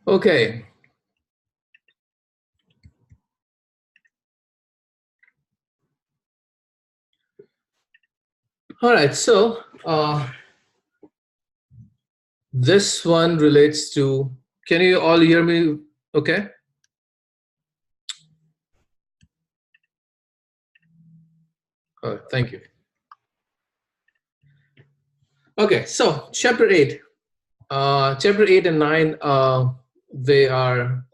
Okay. All right. So this one relates to. Can you all hear me? Okay. Thank you. Okay. So chapter 8. Chapter 8 and 9. They are.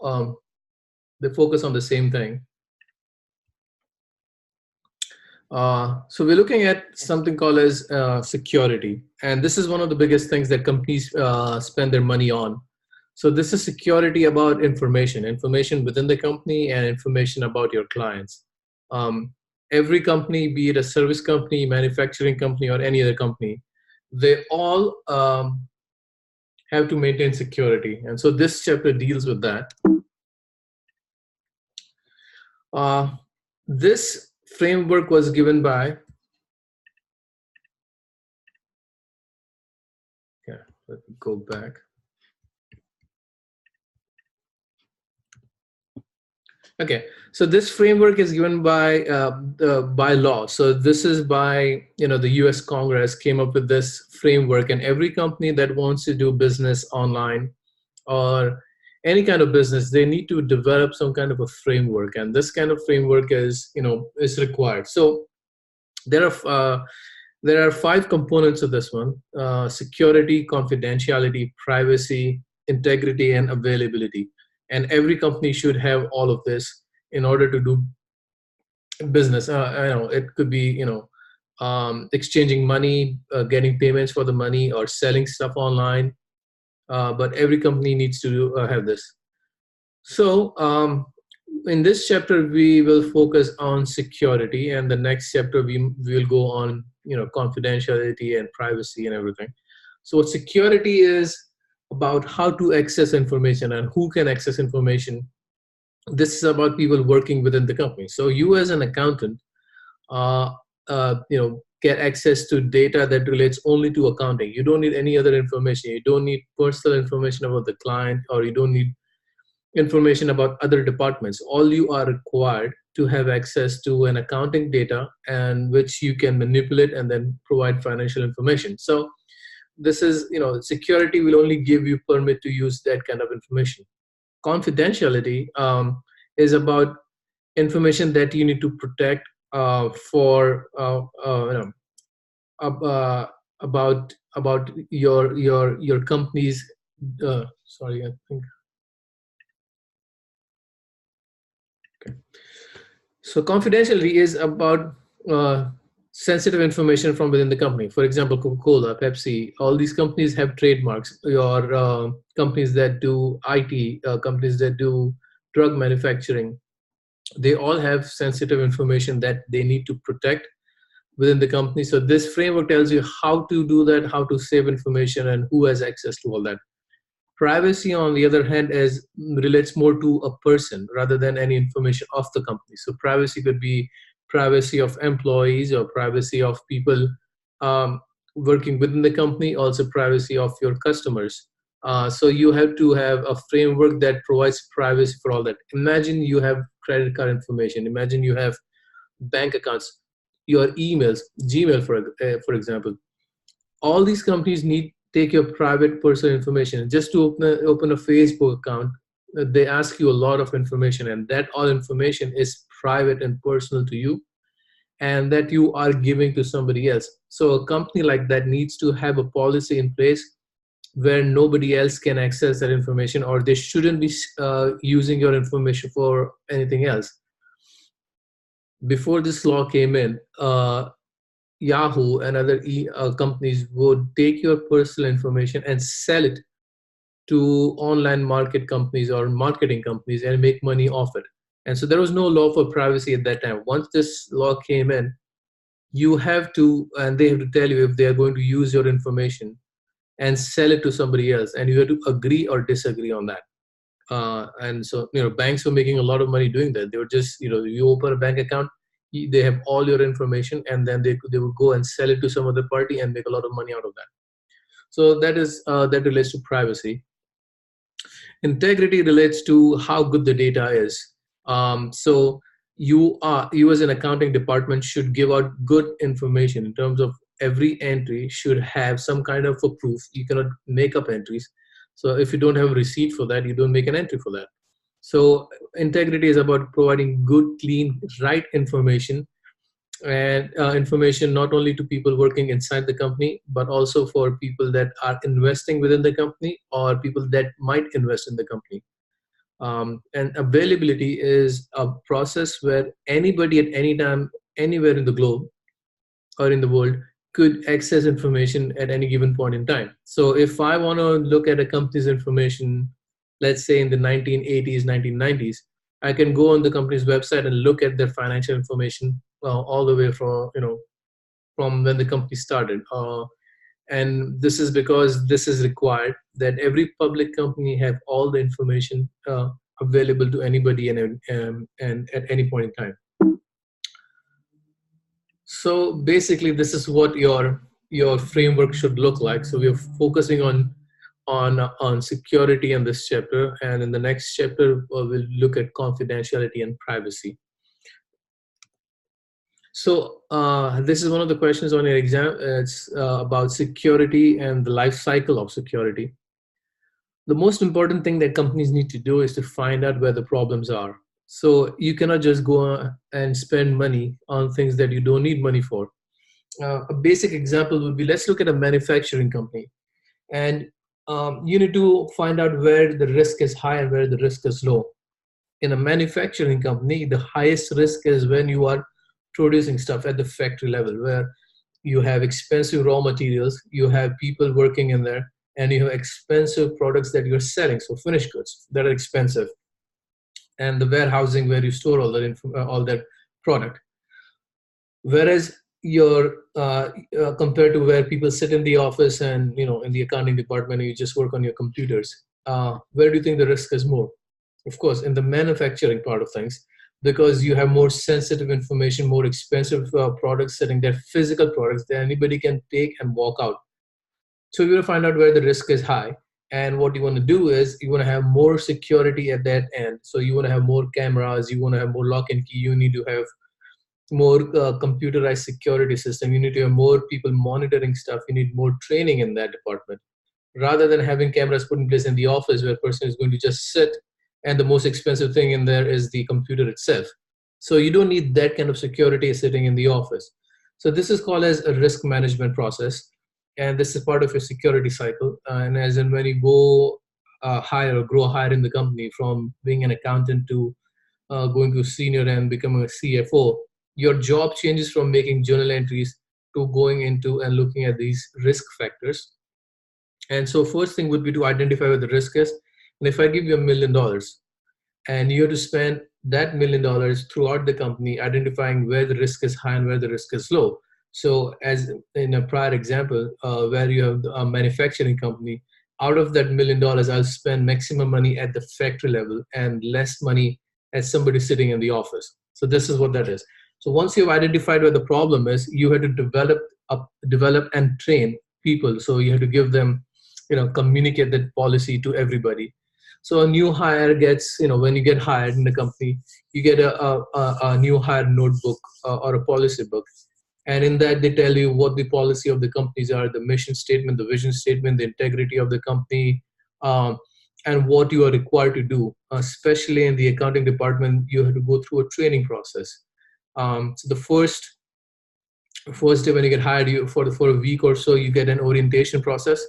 They focus on the same thing. So we're looking at something called as security, and this is one of the biggest things that companies spend their money on. So this is security about information within the company, and information about your clients. Um, every company, be it a service company, manufacturing company, or any other company, they all have to maintain security, and so this chapter deals with that. Uh, this framework was given by. Yeah, let me go back. Okay, so this framework is given by law. So this is by the U.S. Congress came up with this framework, and every company that wants to do business online or any kind of business, they need to develop some kind of a framework, and this kind of framework is required. So there are there are 5 components of this one: security, confidentiality, privacy, integrity, and availability. And every company should have all of this in order to do business. It could be exchanging money, getting payments for the money, or selling stuff online. But every company needs to have this. So in this chapter, we will focus on security, and the next chapter we will go on confidentiality and privacy and everything. So what security is about, how to access information and who can access information. This is about people working within the company. So you as an accountant, uh, get access to data that relates only to accounting. You don't need any other information. You don't need personal information about the client, or you don't need information about other departments. All you are required to have access to an accounting data, and which you can manipulate and then provide financial information. So this is, security will only give you permit to use that kind of information. Confidentiality is about information that you need to protect for about your company's. Sorry, I think. So confidentiality is about sensitive information from within the company. For example, Coca-Cola, Pepsi, all these companies have trademarks. Your companies that do IT, companies that do drug manufacturing, they all have sensitive information that they need to protect within the company. So this framework tells you how to do that, how to save information, and who has access to all that. Privacy, on the other hand, is relates more to a person rather than any information of the company. So privacy could be privacy of employees or privacy of people working within the company, also privacy of your customers. So you have to have a framework that provides privacy for all that. Imagine you have credit card information. Imagine you have bank accounts, your emails, Gmail, for example. All these companies need take your private personal information. Just to open a Facebook account, they ask you a lot of information, and that all information is private and personal to you, and that you are giving to somebody else. So a company like that needs to have a policy in place where nobody else can access that information, or they shouldn't be using your information for anything else. Before this law came in, Yahoo and other companies would take your personal information and sell it to online market companies or marketing companies and make money off it. And so there was no law for privacy at that time. Once this law came in, you have to, and they have to tell you if they are going to use your information and sell it to somebody else, and you have to agree or disagree on that. And so, banks were making a lot of money doing that. They were just, you open a bank account, they have all your information, and then they would go and sell it to some other party and make a lot of money out of that. So that relates to privacy. Integrity relates to how good the data is. So you as an accounting department should give out good information in terms of every entry should have some kind of a proof. You cannot make up entries. So if you don't have a receipt for that, you don't make an entry for that. So integrity is about providing good, clean, right information, and information not only to people working inside the company, but also for people that are investing within the company or people that might invest in the company. And availability is a process where anybody at any time, anywhere in the globe or in the world, could access information at any given point in time. So if I want to look at a company's information, let's say in the 1980s, 1990s, I can go on the company's website and look at their financial information all the way from from when the company started. And this is because this is required that every public company have all the information available to anybody and at any point in time. So basically, this is what your framework should look like. So we're focusing on security in this chapter, and in the next chapter we'll look at confidentiality and privacy. So this is one of the questions on your exam. It's about security and the life cycle of security. The most important thing that companies need to do is to find out where the problems are. So you cannot just go and spend money on things that you don't need money for. A basic example would be, let's look at a manufacturing company, and you need to find out where the risk is high and where the risk is low. In a manufacturing company, the highest risk is when you are producing stuff at the factory level, where you have expensive raw materials, you have people working in there, and you have expensive products that you're selling, so finished goods that are expensive, and the warehousing where you store all that product. Whereas you're compared to where people sit in the office and in the accounting department and you just work on your computers, where do you think the risk is more? Of course, in the manufacturing part of things, because you have more sensitive information, more expensive products sitting there, physical products that anybody can take and walk out. So you want to find out where the risk is high. And what you want to do is you want to have more security at that end. So you want to have more cameras, you want to have more lock and key, you need to have more computerized security system, you need to have more people monitoring stuff, you need more training in that department, rather than having cameras put in place in the office where a person is going to just sit and the most expensive thing in there is the computer itself. So you don't need that kind of security sitting in the office. So this is called as a risk management process, and this is part of your security cycle. And as in when you go higher or grow higher in the company, from being an accountant to going to senior and becoming a CFO, your job changes from making journal entries to going into and looking at these risk factors. And so first thing would be to identify where the risk is. And if I give you $1 million and you have to spend that $1 million throughout the company identifying where the risk is high and where the risk is low. So as in a prior example, where you have a manufacturing company, out of that $1 million, I'll spend maximum money at the factory level and less money as somebody sitting in the office. So this is what that is. So once you've identified where the problem is, you have to develop and train people. So you have to give them, communicate that policy to everybody. So a new hire gets, when you get hired in the company, you get a new hire notebook or a policy book. And in that, they tell you what the policy of the companies are, the mission statement, the vision statement, the integrity of the company, and what you are required to do. Especially in the accounting department, you have to go through a training process. So the first day when you get hired, you for a week or so, you get an orientation process,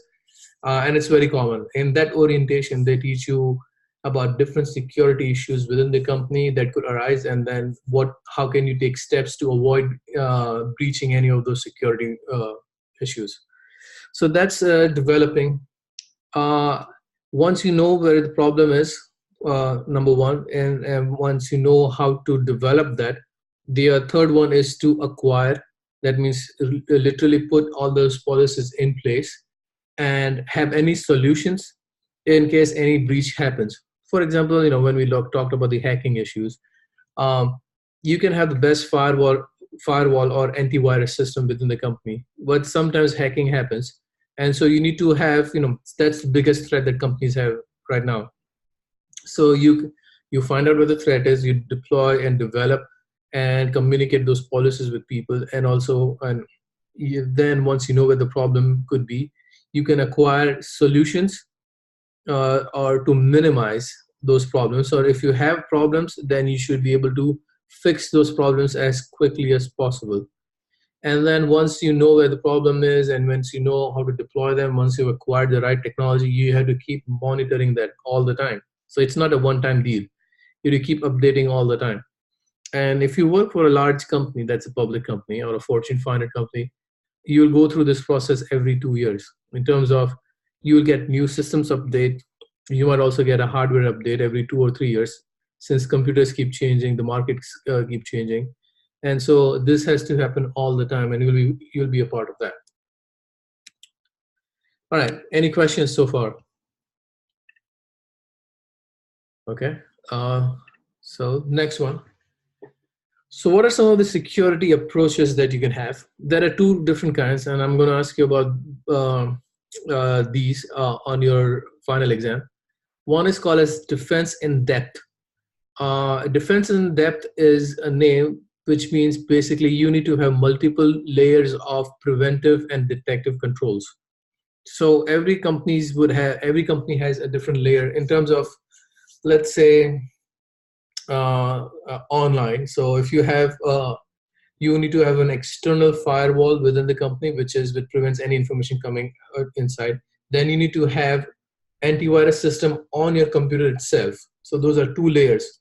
and it's very common. In that orientation, they teach you about different security issues within the company that could arise, and then how can you take steps to avoid breaching any of those security issues. So that's developing. Once you know where the problem is, number one, and once you know how to develop that, the third one is to acquire. That means literally put all those policies in place and have any solutions in case any breach happens. For example, when we talked about the hacking issues, you can have the best firewall or antivirus system within the company, but sometimes hacking happens, and so you need to have, that's the biggest threat that companies have right now. So you find out where the threat is, you deploy and develop and communicate those policies with people, and also then once you know where the problem could be, you can acquire solutions or to minimize those problems. Or if you have problems, then you should be able to fix those problems as quickly as possible. And then once you know where the problem is, and once you know how to deploy them, once you've acquired the right technology, you have to keep monitoring that all the time. So it's not a one-time deal. You have to keep updating all the time. And if you work for a large company that's a public company or a Fortune 500 company, you'll go through this process every 2 years in terms of you'll get new systems update. You might also get a hardware update every 2 or 3 years, since computers keep changing, the markets keep changing. And so this has to happen all the time, and you'll be a part of that. All right, any questions so far? Okay, so next one. So what are some of the security approaches that you can have? There are two different kinds, and I'm going to ask you about these on your final exam. One is called as defense in depth. Defense in depth is a name which means basically you need to have multiple layers of preventive and detective controls. So every company has a different layer in terms of, let's say, online. So if you have you need to have an external firewall within the company, which prevents any information coming inside. Then you need to have antivirus system on your computer itself. So those are two layers.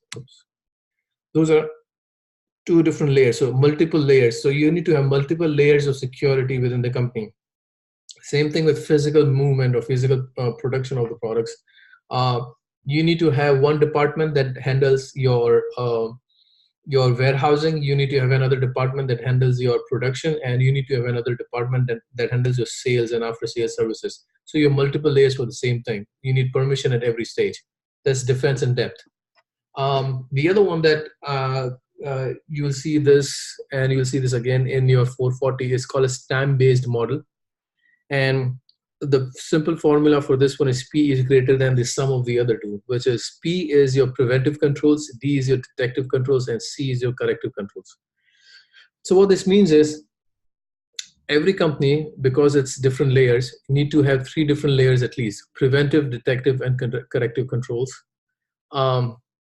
Those are two different layers, so multiple layers. So you need to have multiple layers of security within the company. Same thing with physical movement or physical production of the products. Uh, you need to have one department that handles your warehousing. You need to have another department that handles your production, and you need to have another department that handles your sales and after sales services. So you have multiple layers for the same thing. You need permission at every stage. That's defense in depth. The other one that you will see this, and you will see this again in your 440, is called a time-based model. And the simple formula for this one is P is greater than the sum of the other two, which is P is your preventive controls, D is your detective controls, and C is your corrective controls. So what this means is every company, because it's different layers, need to have three different layers at least: preventive, detective, and corrective controls.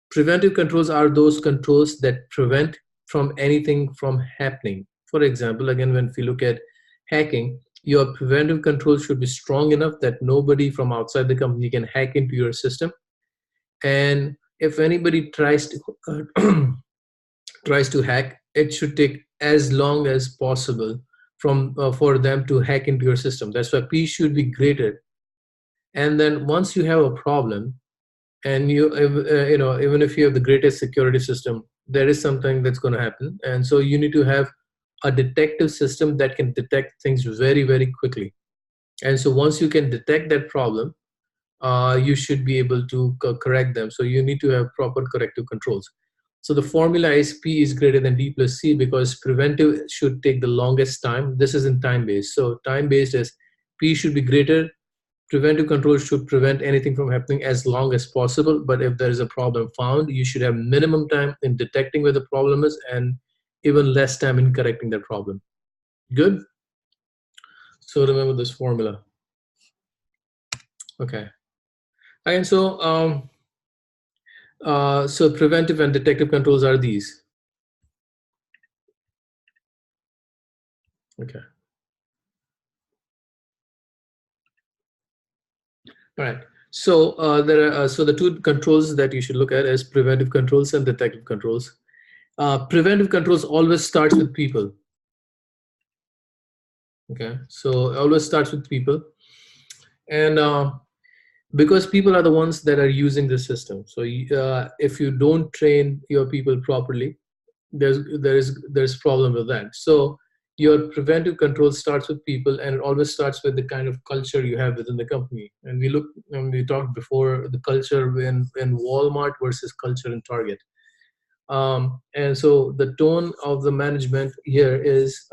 Preventive controls are those controls that prevent from anything from happening. For example, again, when we look at hacking, your preventive controls should be strong enough that nobody from outside the company can hack into your system. And if anybody tries to tries to hack, it should take as long as possible for them to hack into your system. That's why P should be greater. And then once you have a problem, and even if you have the greatest security system, there is something that's going to happen. And so you need to have a detective system that can detect things very, very quickly. And so once you can detect that problem, you should be able to correct them. So you need to have proper corrective controls. So the formula is P is greater than D plus C, because preventive should take the longest time. This is in time based. So time based is P should be greater. Preventive control should prevent anything from happening as long as possible. But if there is a problem found, you should have minimum time in detecting where the problem is, and even less time in correcting that problem. Good? So remember this formula. Okay. And so preventive and detective controls are these. Okay. All right. So so the two controls that you should look at is preventive controls and detective controls. Preventive controls always starts with people. Okay. So it always starts with people, and because people are the ones that are using the system. So if you don't train your people properly, there's problem with that. So your preventive control starts with people, and it always starts with the kind of culture you have within the company. And we talked before the culture in Walmart versus culture in Target. And so the tone of the management here is,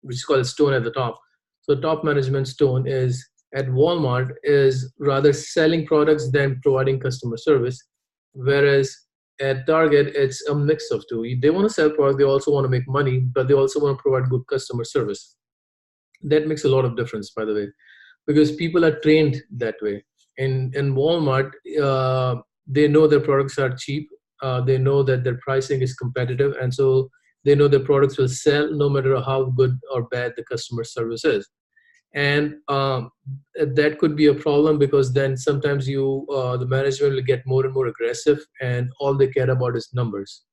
which is called tone at the top. So top management's tone is at Walmart is rather selling products than providing customer service. Whereas at Target, it's a mix of two. They want to sell product, they also want to make money, but they also want to provide good customer service. That makes a lot of difference, by the way, because people are trained that way. In Walmart, they know their products are cheap. They know that their pricing is competitive, and so they know their products will sell no matter how good or bad the customer service is. And that could be a problem, because then sometimes the management will get more and more aggressive, and all they care about is numbers.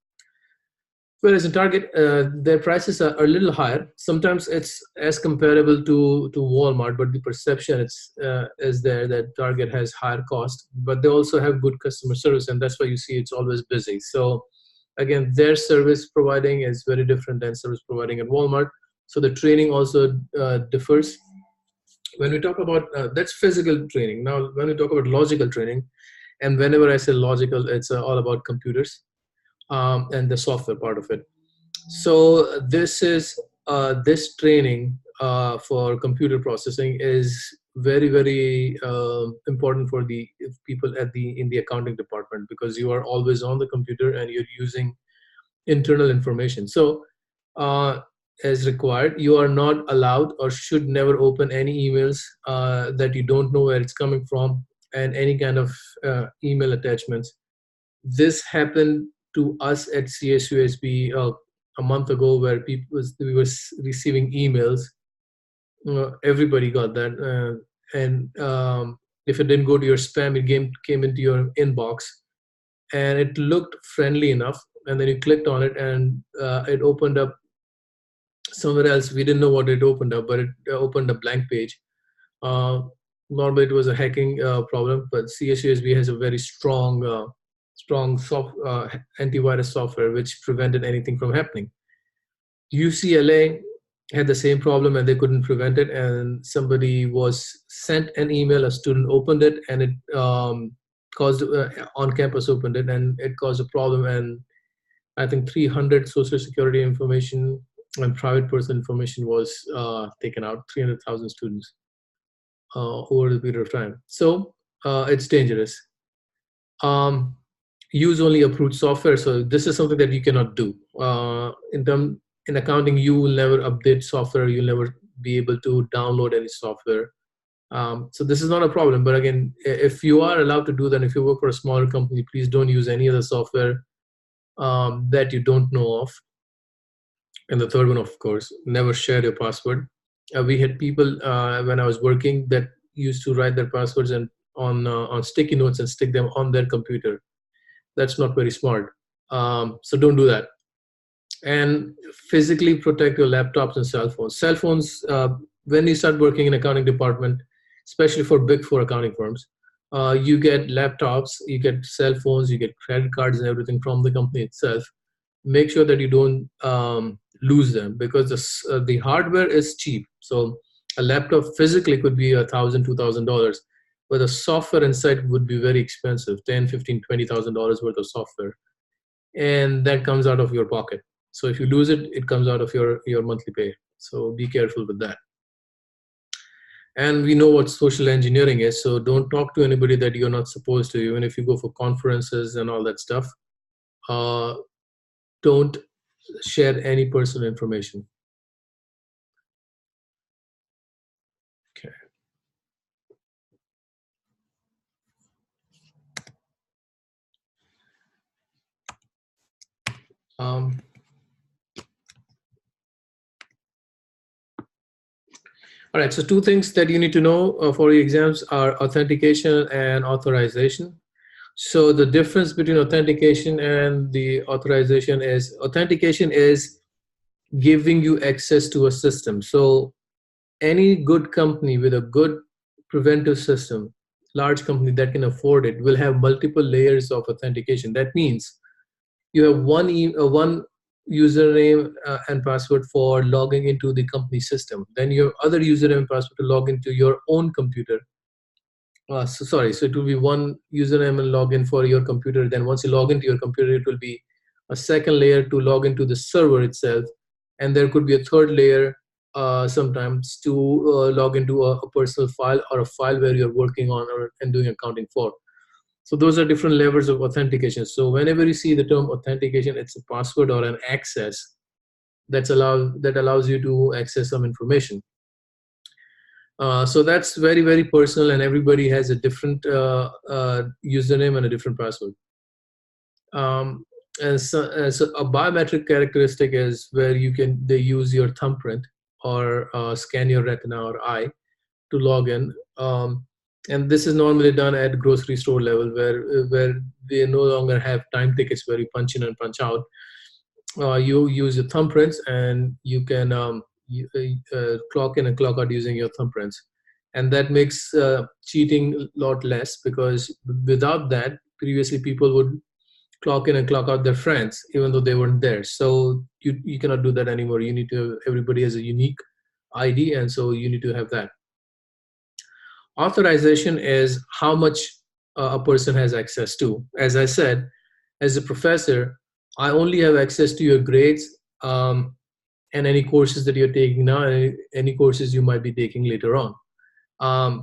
Whereas in Target, their prices are a little higher. Sometimes it's as comparable to Walmart, but the perception is there that Target has higher cost, but they also have good customer service, and that's why you see it's always busy. So again, their service providing is very different than service providing at Walmart. So the training also differs. When we talk about that's physical training. Now, when we talk about logical training, and whenever I say logical, it's all about computers and the software part of it. So this training for computer processing is very important for the people in the accounting department, because you are always on the computer and you're using internal information. So uh, as required, you are not allowed or should never open any emails that you don't know where it's coming from, and any kind of email attachments. This happened to us at CSUSB a month ago, where we were receiving emails. Everybody got that, and if it didn't go to your spam, it came into your inbox, and it looked friendly enough. And then you clicked on it, and it opened up somewhere else. We didn't know what it opened up, but it opened a blank page. Uh, Normally, it was a hacking problem, but CSUSB has a very strong antivirus software which prevented anything from happening. UCLA had the same problem, and they couldn't prevent it. And somebody was sent an email, a student opened it, and it caused on campus opened it, and it caused a problem. And I think 300 social security information and private person information was taken out. 300,000 students over the period of time. So it's dangerous. Um, Use only approved software. So this is something that you cannot do. In accounting, you will never update software. You'll never be able to download any software. So this is not a problem. But again, if you are allowed to do that, if you work for a smaller company, please don't use any other software that you don't know of. And the third one, of course, never share your password. We had people when I was working that used to write their passwords and on sticky notes and stick them on their computer. That's not very smart. So don't do that. And physically protect your laptops and cell phones. Cell phones, when you start working in accounting department, especially for big four accounting firms, you get laptops, you get cell phones, you get credit cards and everything from the company itself. Make sure that you don't lose them, because the hardware is cheap. So a laptop physically could be $1,000, $2,000, but the software inside would be very expensive, 10, 15, $20,000 worth of software, and that comes out of your pocket. So if you lose it, it comes out of your monthly pay. So be careful with that. And we know what social engineering is, so don't talk to anybody that you're not supposed to. Even if you go for conferences and all that stuff, don't share any personal information. Okay. Um, all right, so two things that you need to know for your exams are authentication and authorization. So the difference between authentication and the authentication is giving you access to a system. So any good company with a good preventive system, large company that can afford it, will have multiple layers of authentication. That means you have one username and password for logging into the company system. Then your other username and password to log into your own computer. So it will be one username and login for your computer. Then once you log into your computer, it will be a second layer to log into the server itself. And there could be a third layer sometimes to log into a personal file or a file where you're working on and doing accounting for. So those are different levels of authentication. So whenever you see the term authentication, it's a password or an access that allows you to access some information. So that's very, very personal, and everybody has a different username and a different password. Um, so a biometric characteristic is where they use your thumbprint or scan your retina or eye to log in. And this is normally done at grocery store level, where they no longer have time tickets where you punch in and punch out. You use your thumbprints, and you can clock in and clock out using your thumbprints, and that makes cheating a lot less, because without that, previously people would clock in and clock out their friends even though they weren't there. So you cannot do that anymore. You need to, everybody has a unique ID, and so you need to have that. Authorization is how much a person has access to. As I said, as a professor, I only have access to your grades, and any courses that you're taking now, and any courses you might be taking later on.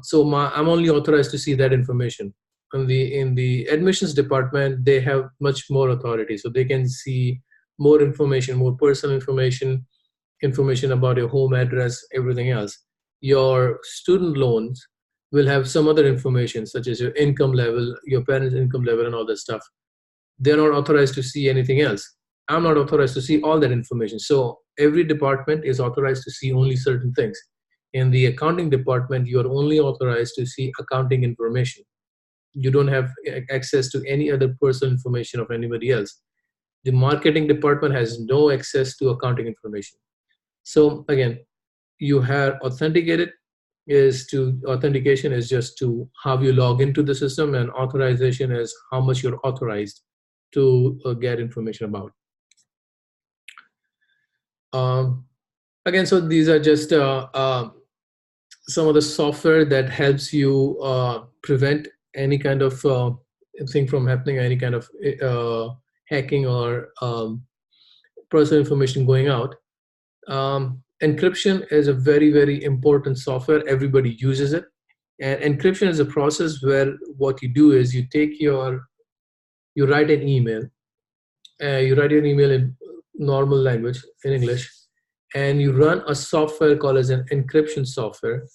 So I'm only authorized to see that information. In the admissions department, they have much more authority, so they can see more information, more personal information, information about your home address, everything else. Your student loans will have some other information, such as your income level, your parents' income level, and all that stuff. They're not authorized to see anything else. I'm not authorized to see all that information. So every department is authorized to see only certain things. In the accounting department, you are only authorized to see accounting information. You don't have access to any other personal information of anybody else. The marketing department has no access to accounting information. So again, you have authentication is just to how you log into the system, and authorization is how much you're authorized to get information about. Again, so these are just some of the software that helps you prevent any kind of thing from happening, any kind of hacking or personal information going out. Encryption is a very, very important software. Everybody uses it. And encryption is a process where what you do is you write an email. You write an email in normal language, in English, and you run a software called as an encryption software.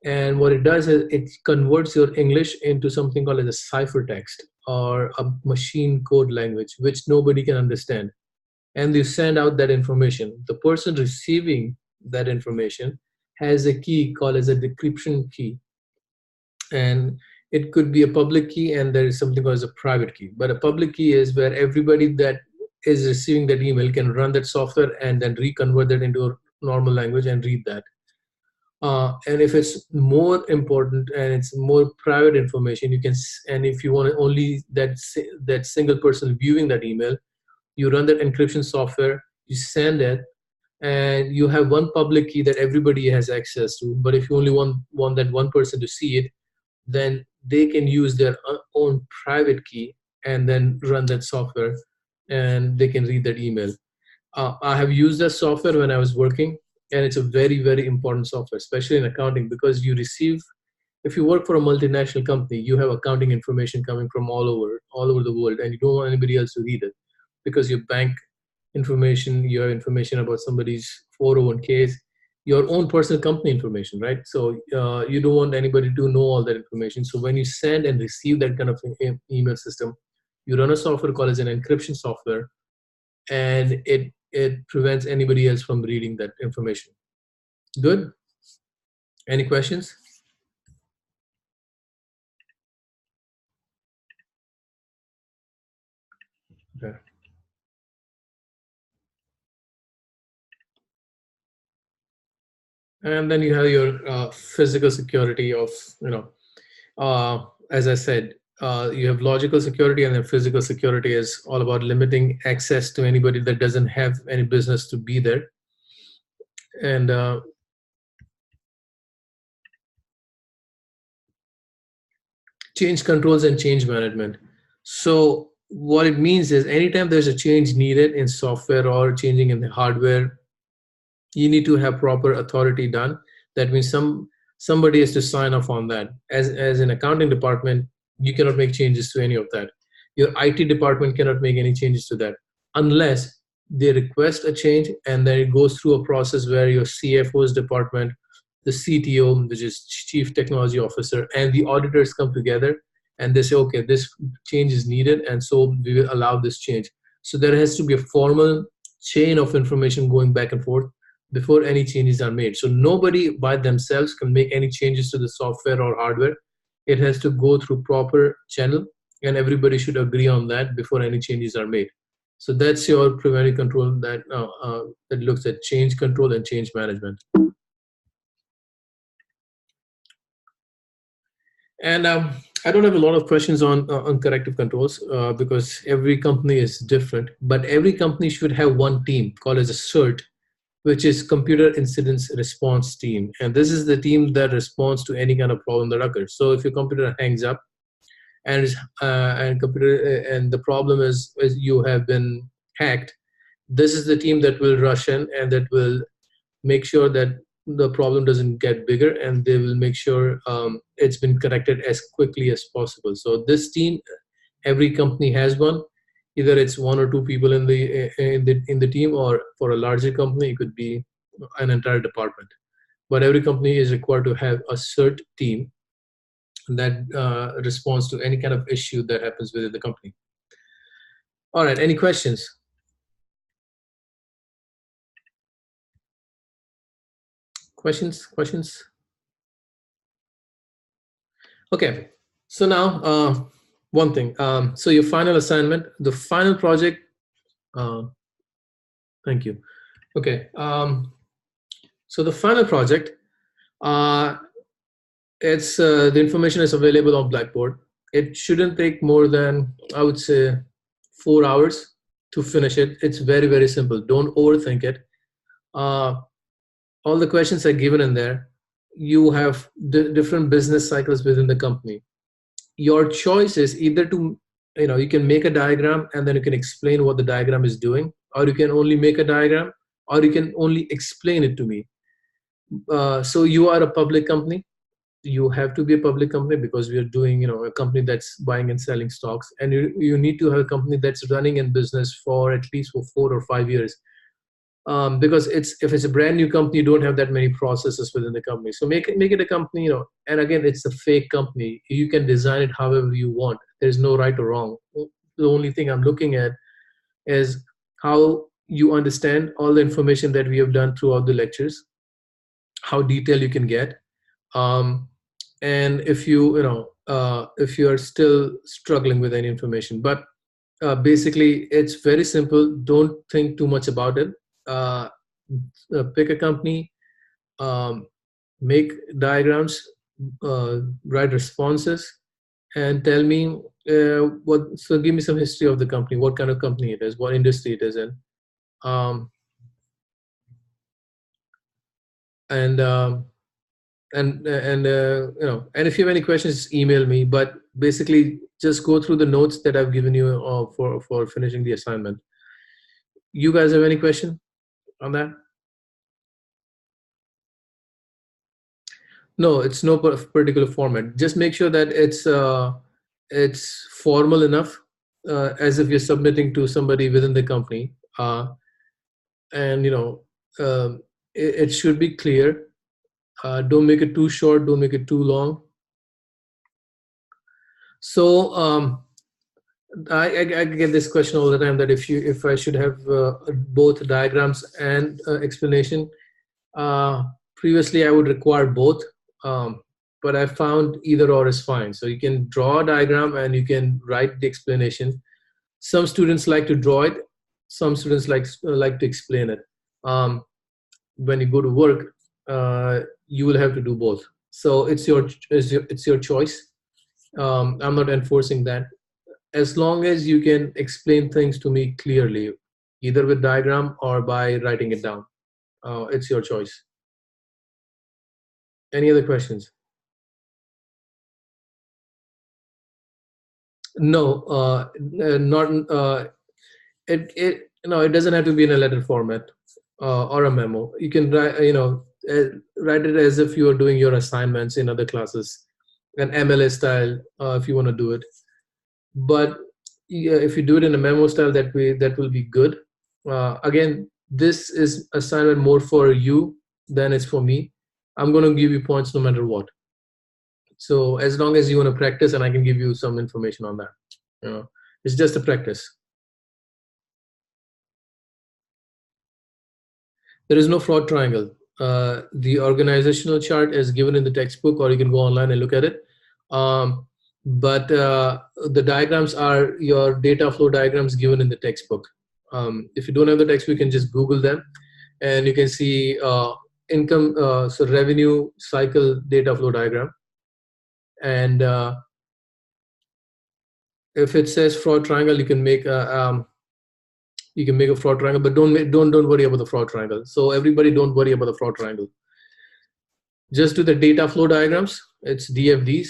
And what it does is it converts your English into something called as a ciphertext, or a machine code language, which nobody can understand. And you send out that information. The person receiving that information has a key called as a decryption key. And it could be a public key, and there is something called as a private key. But a public key is where everybody that is receiving that email can run that software and then reconvert that into a normal language and read that. And if it's more important and it's more private information, and if you want only that single person viewing that email, you run that encryption software, you send it, and you have one public key that everybody has access to. But if you only want that one person to see it, then they can use their own private key and then run that software, and they can read that email. I have used that software when I was working, and it's a very, very important software, especially in accounting, because if you work for a multinational company, you have accounting information coming from all over the world, and you don't want anybody else to read it, because your bank information, your information about somebody's 401ks, your own personal company information, right? So you don't want anybody to know all that information. So when you send and receive that kind of email system, you run a software called as an encryption software, and it prevents anybody else from reading that information. Good? Any questions? Okay. And then you have your physical security of, as I said, you have logical security, and then physical security is all about limiting access to anybody that doesn't have any business to be there. And change controls and change management. So what it means is anytime there's a change needed in software or changing in the hardware, you need to have proper authority done. That means somebody has to sign off on that. As an accounting department, You cannot make changes to any of that. Your IT department cannot make any changes to that unless they request a change, and then it goes through a process where your CFO's department, the CTO, which is Chief Technology Officer, and the auditors come together and they say, okay, this change is needed, and so we will allow this change. So there has to be a formal chain of information going back and forth before any changes are made. So nobody by themselves can make any changes to the software or hardware. It has to go through proper channel, and everybody should agree on that before any changes are made. So that's your preventive control that looks at change control and change management. And I don't have a lot of questions on corrective controls because every company is different. But every company should have one team called as a CERT, which is Computer Incidents Response Team. And this is the team that responds to any kind of problem that occurs. So if your computer hangs up and and the problem is you have been hacked, this is the team that will rush in and that will make sure that the problem doesn't get bigger, and they will make sure it's been corrected as quickly as possible. So this team, every company has one. Either it's one or two people in the team, or for a larger company, it could be an entire department. But every company is required to have a CERT team that responds to any kind of issue that happens within the company. All right, any questions? Questions? Okay, so now one thing. So your final assignment, the final project. Uh, thank you. Okay, so the final project, it's the information is available on Blackboard. It shouldn't take more than, I would say, 4 hours to finish it. It's very, very simple. Don't overthink it. All the questions are given in there. You have different business cycles within the company. Your choice is either to, you can make a diagram and then you can explain what the diagram is doing, or you can only make a diagram, or you can only explain it to me. So you are a public company. You have to be a public company because we are doing, a company that's buying and selling stocks, and you need to have a company that's running in business for at least for 4 or 5 years. Because if it's a brand new company, you don't have that many processes within the company. So make it a company, and again, it's a fake company. You can design it however you want. There's no right or wrong. The only thing I'm looking at is how you understand all the information that we have done throughout the lectures, how detailed you can get, and if if you are still struggling with any information. But basically, it's very simple. Don't think too much about it. Pick a company, make diagrams, write responses, and tell me what. So give me some history of the company. What kind of company it is? What industry it is in? Um, and and if you have any questions, just email me. But basically, just go through the notes that I've given you for finishing the assignment. You guys have any question on that? No, it's no particular format. Just make sure that it's formal enough, as if you're submitting to somebody within the company, and it should be clear. Don't make it too short. Don't make it too long. So I get this question all the time, that if I should have both diagrams and explanation. Previously, I would require both, but I found either or is fine. So you can draw a diagram and you can write the explanation. Some students like to draw it. Some students like to explain it. When you go to work, you will have to do both. So it's your choice. I'm not enforcing that. As long as you can explain things to me clearly, either with diagram or by writing it down, it's your choice. Any other questions? No, not it doesn't have to be in a letter format or a memo. You can write write it as if you are doing your assignments in other classes. an MLA style if you want to do it. But yeah, if you do it in a memo style, that will be good. Again, this is assignment more for you than it's for me. I'm going to give you points no matter what. So as long as you want to practice, and I can give you some information on that. You know, it's just a practice. There is no fraud triangle. The organizational chart is given in the textbook, or you can go online and look at it. But the diagrams are your data flow diagrams given in the textbook. If you don't have the textbook, you can just Google them, and you can see income, so revenue cycle data flow diagram. And if it says fraud triangle, you can make a fraud triangle, but don't worry about the fraud triangle. So everybody, don't worry about the fraud triangle. Just do the data flow diagrams. It's DFDs,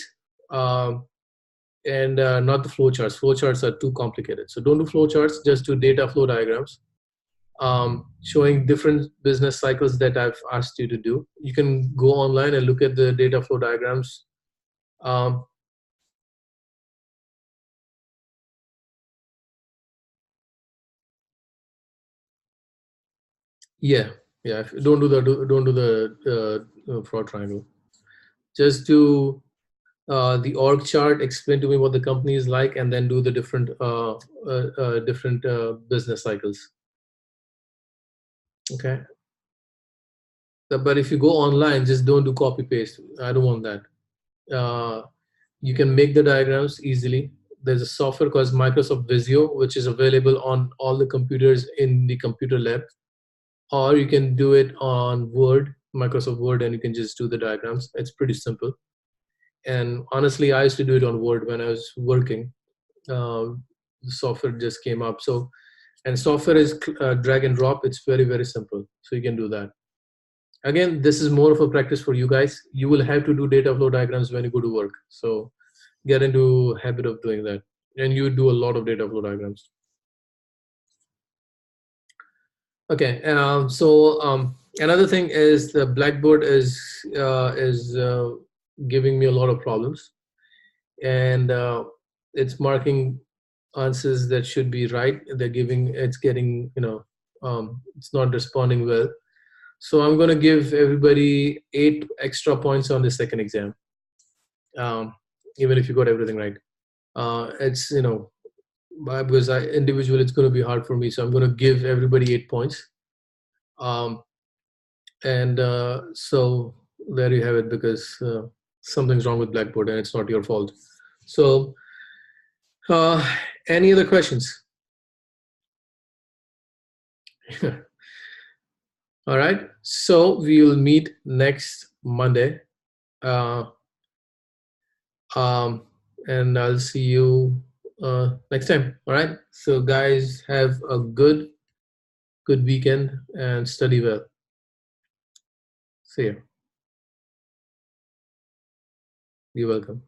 and not the flow charts. Flow charts are too complicated. So don't do flow charts. Just do data flow diagrams, showing different business cycles that I've asked you to do. You can go online and look at the data flow diagrams. Um, yeah, yeah. Don't do the fraud triangle. Just do the org chart, explain to me what the company is like, and then do the different business cycles. Okay. But if you go online, just don't do copy paste. I don't want that. You can make the diagrams easily. There's a software called Microsoft Visio, which is available on all the computers in the computer lab, or you can do it on Word, Microsoft Word, and you can just do the diagrams. It's pretty simple. And honestly, I used to do it on Word when I was working. The software just came up. So, and software is drag and drop. It's very simple. So you can do that. Again, this is more of a practice for you guys. You will have to do data flow diagrams when you go to work. So get into habit of doing that. And you do a lot of data flow diagrams. Okay. Another thing is the Blackboard is giving me a lot of problems, and it's marking answers that should be right. It's getting, it's not responding well. So I'm going to give everybody 8 extra points on the second exam, even if you got everything right. It's, because individual, it's going to be hard for me. So I'm going to give everybody 8 points. And so there you have it, because something's wrong with Blackboard and it's not your fault. So uh, any other questions? All right. So we will meet next Monday. Uh, and I'll see you next time. All right. So guys, have a good weekend and study well. See you. You're welcome.